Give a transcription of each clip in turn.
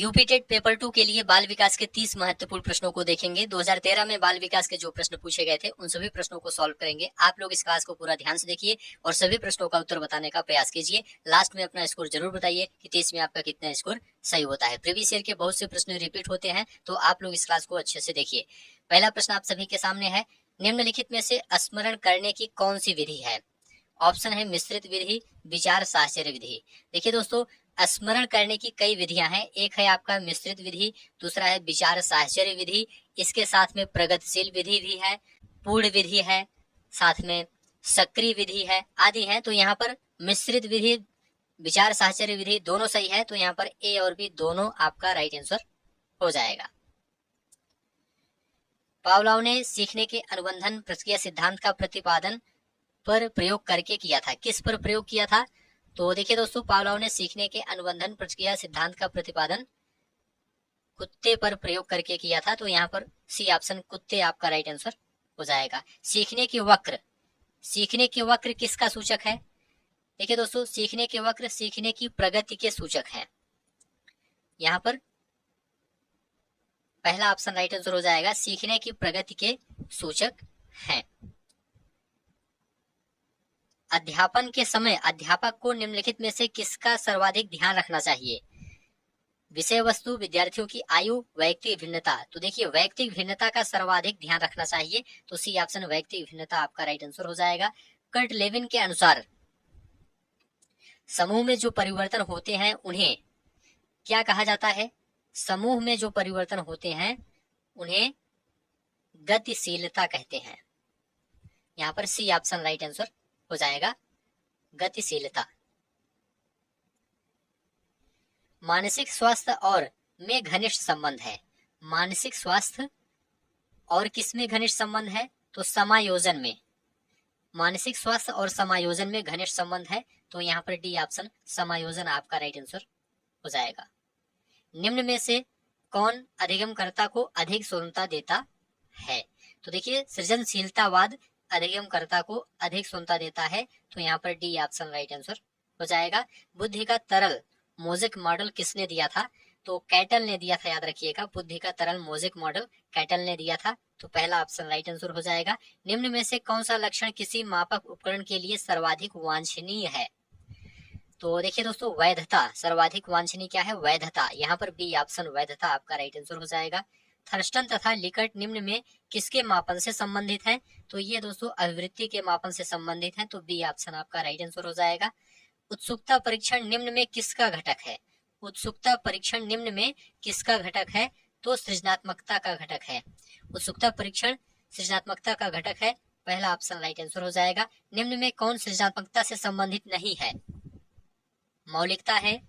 UP TET paper 2 के लिए बाल विकास के 30 महत्वपूर्ण प्रश्नों को देखेंगे। 2013 में बाल विकास के जो प्रश्न पूछे गए थे उन सभी प्रश्नों को सॉल्व करेंगे। आप लोग इस क्लास को पूरा ध्यान से देखिए और सभी प्रश्नों का उत्तर बताने का प्रयास कीजिए। लास्ट में अपना स्कोर जरूर बताइए कि 30 में आपका कितना स्कोर सही होता है। प्रीवियस ईयर के बहुत से प्रश्न रिपीट होते हैं, तो आप लोग इस क्लास को अच्छे से देखिए। पहला प्रश्न आप सभी के सामने है, निम्नलिखित में से स्मरण करने की कौन सी विधि है? ऑप्शन है मिश्रित विधि, विचार साहचर्य विधि। देखिए दोस्तों, स्मरण करने की कई विधियां हैं। एक है आपका मिश्रित विधि, दूसरा है विचार साहचर्य विधि, इसके साथ में प्रगतिशील विधि भी है, पूर्ण विधि है, साथ में सक्रिय विधि है, आदि है। तो यहाँ पर मिश्रित विधि, विचार साहचर्य विधि दोनों सही है, तो यहाँ पर ए और बी दोनों आपका राइट आंसर हो जाएगा। पावलोव ने सीखने के अनुबंधन प्रक्रिया सिद्धांत का प्रतिपादन पर प्रयोग करके किया था। किस पर प्रयोग किया था? तो देखिए दोस्तों, पावलोव ने सीखने के अनुबंधन प्रक्रिया सिद्धांत का प्रतिपादन कुत्ते पर प्रयोग करके किया था। तो यहाँ पर सी ऑप्शन कुत्ते आपका राइट आंसर हो जाएगा। सीखने के वक्र, सीखने के वक्र किसका सूचक है? देखिए दोस्तों, सीखने के वक्र सीखने की प्रगति के सूचक है। यहाँ पर पहला ऑप्शन राइट आंसर हो जाएगा, सीखने की प्रगति के सूचक हैं। अध्यापन के समय अध्यापक को निम्नलिखित में से किसका सर्वाधिक ध्यान रखना चाहिए? विषय वस्तु, विद्यार्थियों की आयु, वैयक्तिक भिन्नता। तो देखिए, वैयक्तिक भिन्नता का सर्वाधिक ध्यान रखना चाहिए, तो सी ऑप्शन वैयक्तिक भिन्नता आपका राइट आंसर हो जाएगा। कर्ट लेविन के अनुसार समूह में जो परिवर्तन होते हैं उन्हें क्या कहा जाता है? समूह में जो परिवर्तन होते हैं उन्हें गतिशीलता कहते हैं। यहाँ पर सी ऑप्शन राइट आंसर हो जाएगा, गतिशीलता। मानसिक स्वास्थ्य और में घनिष्ठ संबंध है। मानसिक स्वास्थ्य और किस में घनिष्ठ संबंध है? तो समायोजन में। मानसिक स्वास्थ्य और समायोजन में घनिष्ठ संबंध है, तो यहाँ पर डी ऑप्शन समायोजन आपका राइट आंसर हो जाएगा। निम्न में से कौन अधिगमकर्ता को अधिक स्वतंत्रता देता है? तो देखिए, सृजनशीलतावाद अधिगमकर्ता को अधिक स्वतंत्रता देता है, तो यहाँ पर डी ऑप्शन राइट आंसर हो जाएगा। बुद्धि का तरल मोज़ेक मॉडल किसने दिया था? तो कैटल ने दिया था, याद रखिएगा। बुद्धि का तरल मोज़ेक मॉडल कैटल ने दिया था, तो पहला ऑप्शन राइट आंसर हो जाएगा। निम्न में से कौन सा लक्षण किसी मापक उपकरण के लिए सर्वाधिक वांछनीय है? तो देखिए दोस्तों, वैधता। सर्वाधिक वांछनीय क्या है? वैधता। यहाँ पर बी ऑप्शन वैधता आपका राइट आंसर हो जाएगा। थर्स्टन तथा लिकर्ट निम्न में किसके मापन से संबंधित है? तो ये दोस्तों अभिवृत्ति के मापन से संबंधित है, तो बी ऑप्शन आपका राइट आंसर हो जाएगा। उत्सुकता परीक्षण निम्न में किसका घटक है? उत्सुकता परीक्षण निम्न में किसका घटक है? तो सृजनात्मकता का घटक है। उत्सुकता परीक्षण सृजनात्मकता का घटक है, पहला ऑप्शन राइट आंसर हो जाएगा। निम्न में कौन सृजनात्मकता से संबंधित नहीं है? मौलिकता है,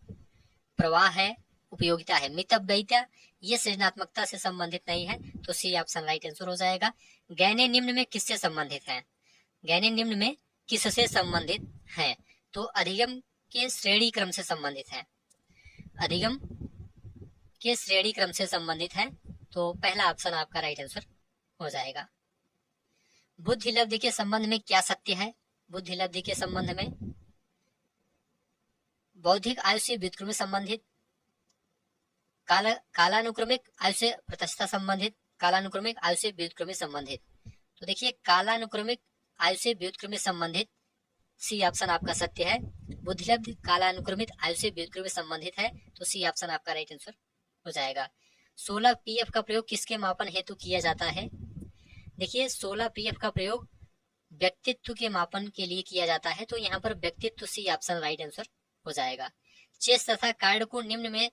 प्रवाह है, उपयोगिता है। मितव्ययिता ये सृजनात्मकता से संबंधित नहीं है, तो सी ऑप्शन राइट आंसर हो जाएगा। गहने निम्न में किससे संबंधित है? गहने निम्न में किससे संबंधित है? तो अधिगम के श्रेणी क्रम से संबंधित है। अधिगम के श्रेणी क्रम से संबंधित है, तो पहला ऑप्शन आपका राइट आंसर हो जाएगा। बुद्धि लब्धि के संबंध में क्या सत्य है? बुद्धि लब्धि के संबंध में बौद्धिक आयु से व्युत्क्रमी संबंधित, कालानुक्रमिक आयु से प्रत्यक्षता संबंधित, कालानुक्रमिक आयु से व्युत्क्रमी संबंधित। तो देखिए, कालानुक्रमिक आयु से व्युत्क्रमी संबंधित, सी ऑप्शन आपका सत्य है। बुद्धिलब्ध कालानुक्रमित आयु से व्युत्क्रमी संबंधित है, तो सी ऑप्शन आपका राइट आंसर हो जाएगा। 16 पीएफ का प्रयोग किसके मापन हेतु किया जाता है? देखिए, 16 पीएफ का प्रयोग व्यक्तित्व के मापन के लिए किया जाता है, तो यहाँ पर व्यक्तित्व, सी ऑप्शन राइट आंसर हो जाएगा। चेस तथा कार्ड को निम्न में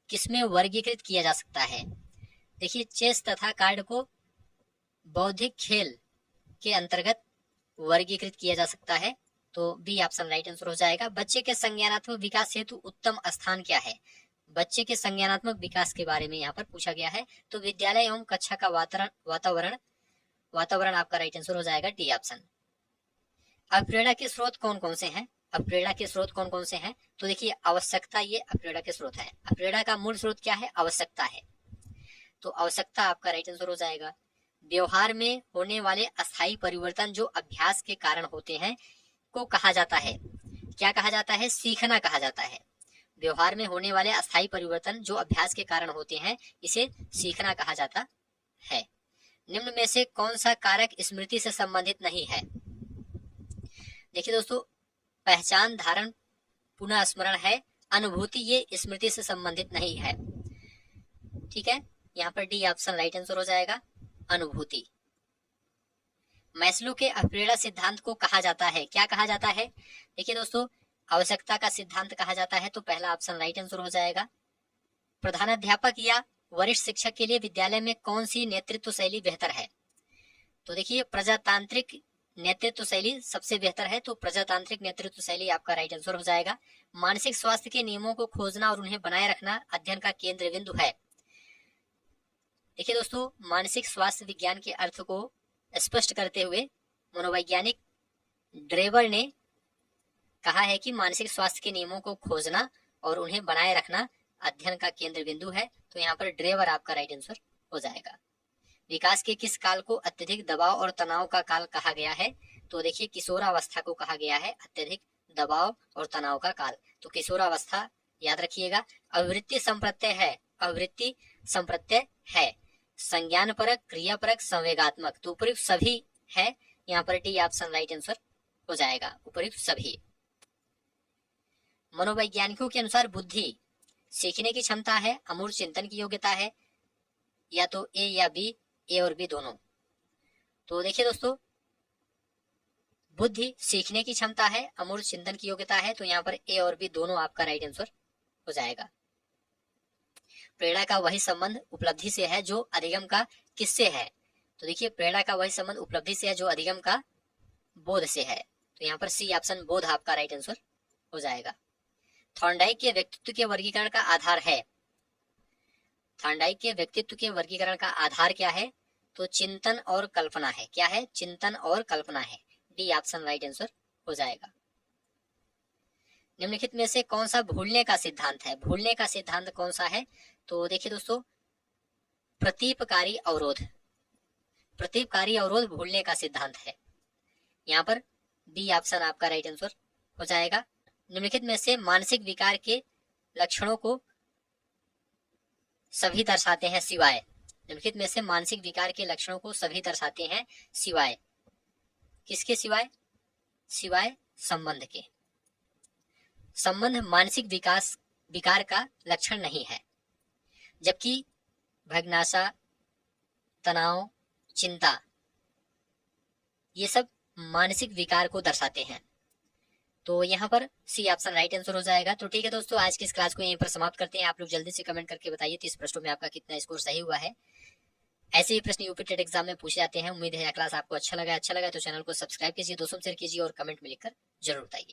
किसमें वर्गीकृत किया जा सकता है? देखिए, चेस तथा कार्ड को बौद्धिक खेल के अंतर्गत वर्गीकृत किया जा सकता है, तो बी ऑप्शन राइट आंसर हो जाएगा। बच्चे के संज्ञानात्मक विकास हेतु उत्तम स्थान क्या है? बच्चे के संज्ञानात्मक विकास के बारे में यहाँ पर पूछा गया है, तो विद्यालय एवं कक्षा का वातावरण आपका राइट आंसर हो जाएगा, डी ऑप्शन। अप्रेरणा के स्रोत कौन कौन से हैं? अप्रेरणा के स्रोत कौन कौन से हैं? तो देखिए, आवश्यकता ये अप्रेरणा के स्रोत है। अप्रेरणा का मूल स्रोत क्या है? आवश्यकता है, तो आवश्यकता आपका राइट आंसर हो जाएगा। व्यवहार में होने वाले अस्थायी परिवर्तन जो अभ्यास के कारण होते हैं को कहा जाता है, क्या कहा जाता है? सीखना कहा जाता है। व्यवहार में होने वाले अस्थायी परिवर्तन जो अभ्यास के कारण होते हैं, इसे सीखना कहा जाता है। निम्न में से कौन सा कारक स्मृति से संबंधित नहीं है? देखिए दोस्तों, पहचान, धारण, पुनः स्मरण है। अनुभूति ये स्मृति से संबंधित नहीं है। ठीक है, यहाँ पर डी ऑप्शन राइट आंसर हो जाएगा, अनुभूति। मैस्लो के अप्रेरणा सिद्धांत को कहा जाता है, क्या कहा जाता है? देखिए दोस्तों, आवश्यकता का सिद्धांत कहा जाता है, तो पहला ऑप्शन राइट आंसर हो जाएगा। प्रधानाध्यापक या वरिष्ठ शिक्षक के लिए विद्यालय में कौन सी नेतृत्व शैली बेहतर है? तो देखिए, प्रजातांत्रिक नेतृत्व शैली सबसे बेहतर है, तो प्रजातांत्रिक नेतृत्व शैली आपका राइट आंसर हो जाएगा। मानसिक स्वास्थ्य के नियमों को खोजना और उन्हें बनाए रखना अध्ययन का केंद्र बिंदु है। देखिए दोस्तों, मानसिक स्वास्थ्य विज्ञान के अर्थ को स्पष्ट करते हुए मनोवैज्ञानिक ड्रेवर ने कहा है कि मानसिक स्वास्थ्य के नियमों को खोजना और उन्हें बनाए रखना अध्ययन का केंद्र बिंदु है, तो यहाँ पर ड्रेवर आपका राइट आंसर हो जाएगा। विकास के किस काल को अत्यधिक दबाव और तनाव का काल कहा गया है? तो देखिए, किशोरावस्था को कहा गया है अत्यधिक दबाव और तनाव का काल, तो किशोरावस्था याद रखिएगा। अवृत्ति संप्रत्यय है, अवृत्ति संप्रत्यय है, संज्ञान परक, क्रिया परक, संवेगात्मक, तो उपयुक्त सभी है, यहाँ पर डी ऑप्शन राइट आंसर हो जाएगा, उपयुक्त सभी। मनोवैज्ञानिकों के अनुसार बुद्धि सीखने की क्षमता है, अमूर्त चिंतन की योग्यता है, या तो ए या बी, ए और बी दोनों। तो देखिए दोस्तों, बुद्धि सीखने की क्षमता है, अमूर्त चिंतन की योग्यता है, तो यहाँ पर ए और बी दोनों आपका राइट आंसर हो जाएगा। प्रेरणा का वही संबंध उपलब्धि से है जो अधिगम का किससे है? तो देखिए, प्रेरणा का वही संबंध उपलब्धि से है जो अधिगम का बोध से है, तो यहाँ पर सी ऑप्शन बोध आपका राइट आंसर हो जाएगा। थॉर्नडाइक के व्यक्तित्व के वर्गीकरण का आधार है, थॉर्नडाइक के व्यक्तित्व के वर्गीकरण का आधार क्या है? तो चिंतन और कल्पना है, क्या है? चिंतन और कल्पना है, डी ऑप्शन राइट आंसर हो जाएगा। निम्नलिखित में से कौन सा भूलने का सिद्धांत है? भूलने का सिद्धांत कौन सा है? तो देखिए दोस्तों, प्रतीपकारी अवरोध, प्रतीपकारी अवरोध भूलने का सिद्धांत है, यहाँ पर बी ऑप्शन आपका राइट आंसर हो जाएगा। निम्नलिखित में से मानसिक विकार के लक्षणों को सभी दर्शाते हैं सिवाय, निम्नलिखित में से मानसिक विकार के लक्षणों को सभी दर्शाते हैं सिवाय किसके? सिवाय, सिवाय संबंध के। संबंध मानसिक विकास विकार का लक्षण नहीं है, जबकि भग्नाशा, तनाव, चिंता ये सब मानसिक विकार को दर्शाते हैं, तो यहाँ पर सी ऑप्शन राइट आंसर हो जाएगा। तो ठीक है दोस्तों, आज की इस क्लास को यहीं पर समाप्त करते हैं। आप लोग जल्दी से कमेंट करके बताइए 30 प्रश्नों में आपका कितना स्कोर सही हुआ है। ऐसे ही प्रश्न यूपी टेट एग्जाम में पूछे जाते हैं। उम्मीद है यह क्लास आपको अच्छा लगा तो चैनल को सब्सक्राइब कीजिए, दोस्तों शेयर कीजिए और कमेंट में लिखकर जरूर बताइए।